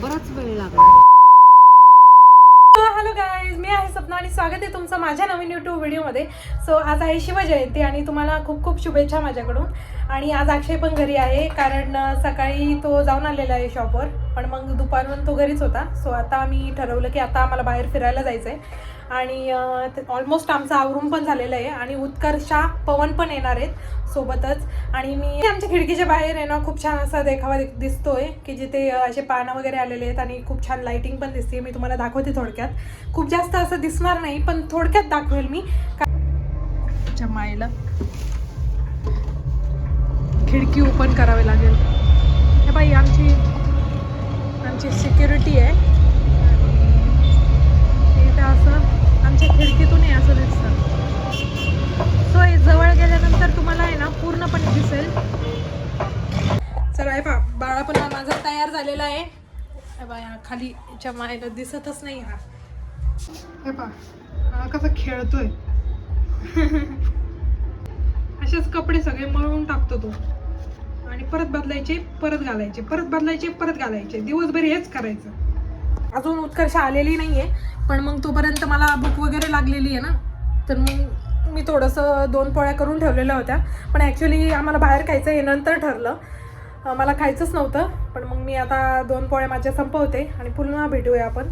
बराच वेळ लागला. हॅलो गाईज, मी आहे सपना आणि स्वागत आहे तुमचं माझ्या नवीन यूट्यूब व्हिडिओमध्ये. सो आज आहे शिवजयंती आणि तुम्हाला खूप खूप शुभेच्छा माझ्याकडून. आणि आज अक्षय पण घरी आहे, कारण सकाळी तो जाऊन आलेला आहे शॉपवर, पण मग दुपारून तो घरीच होता. सो आता आम्ही ठरवलं की आता आम्हाला बाहेर फिरायला जायचं आहे. आणि ऑलमोस्ट आमचं आवरून पण झालेलं आहे आणि उत्कर्षा पवन पण येणार आहेत सोबतच. आणि मी आमच्या खिडकीच्या बाहेर आहे ना, खूप छान असा देखावा दिसतोय की जिथे असे पानं वगैरे आलेले आहेत आणि खूप छान लाईटिंग पण दिसते. मी तुम्हाला दाखवते थोडक्यात, खूप जास्त असं दिसणार नाही पण थोडक्यात दाखवेल मी. मायला खिडकी ओपन करावी लागेल. हे बाई आमची सिक्युरिटी आहे. इथं असं आमच्या खिडकीतूनही असं दिसतं. सो हे जवळ गेल्यानंतर तुम्हाला आहे ना पूर्णपणे दिसेल. चला हे पहा, बाळा पण माझा तयार झालेला आहे. हे बा खाली याच्या मायला दिसतच नाही. हे पहा कसं खेळतोय. असेच कपडे सगळे मळून टाकतो तो आणि परत बदलायचे, परत घालायचे, परत बदलायचे, परत घालायचे. दिवसभर हेच करायचं. अजून उत्कर्ष आलेली नाहीये, पण मग तोपर्यंत मला भूक वगैरे लागलेली आहे ना, तर मग मी थोडंसं 2 पोळ्या करून ठेवलेल्या होत्या. पण ॲक्च्युली आम्हाला बाहेर खायचं हे नंतर ठरलं. मला खायचंच नव्हतं, पण मग मी आता 2 पोळ्या माझ्या संपवते आणि पुन्हा भेटूया आपण.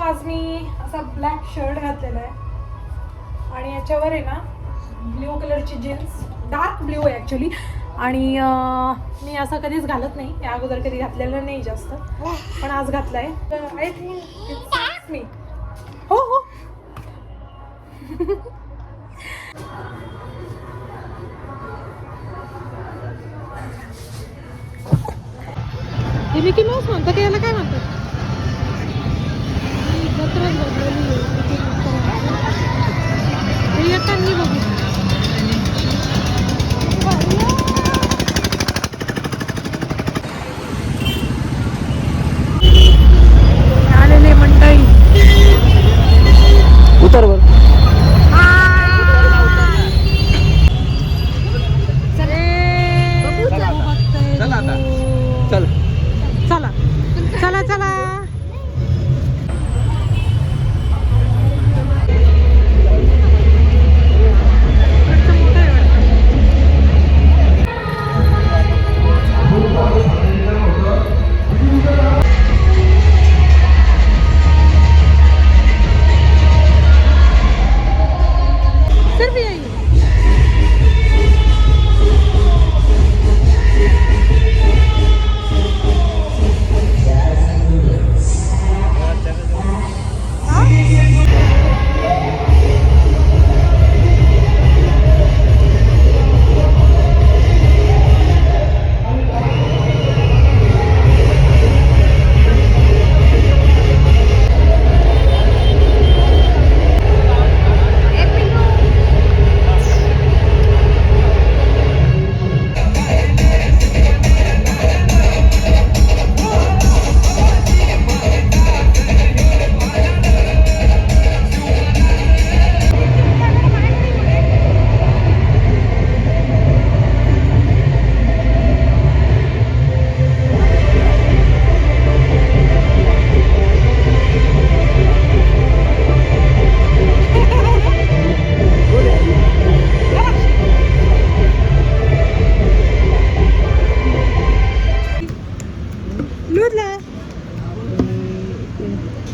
आज मी असा ब्लॅक शर्ट घातलेला आहे आणि याच्यावर आहे ना ब्ल्यू कलरची जीन्स, डार्क ब्ल्यू आहे ॲक्च्युली. आणि मी असं कधीच घालत नाही, या अगोदर कधी घातलेलं नाही जास्त, पण आज घातलं आहे. I think it's me. हो हो. हे मिकी माऊस म्हणतात, याला काय म्हणतात? आलेले मंडळी उतर वर. चल चला चला चला.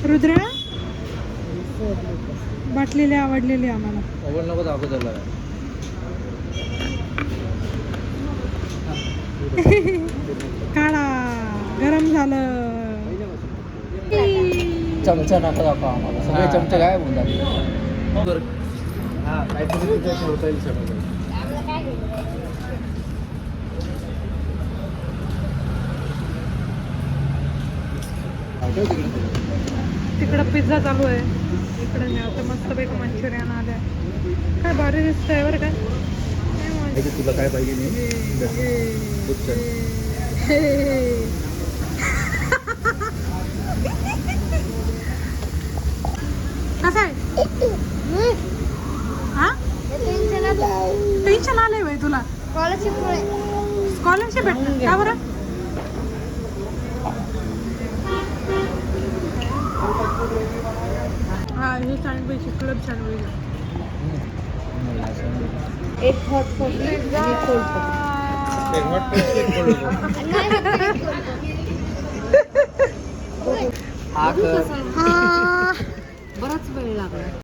रुद्र बाटलेले आवडलेले आम्हाला. नको दाखवत. काढा, गरम झालं. चमचा नका दाखव आम्हाला. सगळे चमचे काय बोलतात. हा काहीतरी तिथे ठेवता येईल सगळं. तिकडं पिझ्झा चालू आहे, इकडे आता मस्तपैकी मंचुरियन आले. काय भारी दिसतंय बरं का. तुला काय पाहिजे नाही खूप छान. कसं आहे हा टेन्शन आलंय बाई तुला. स्कॉलरशिप भेटणार का बरं. हा हे सँडविच क्लब सँडविच एक हॉट चॉकलेट आणि कोल्ड हा कर. बराच वेळ लागला.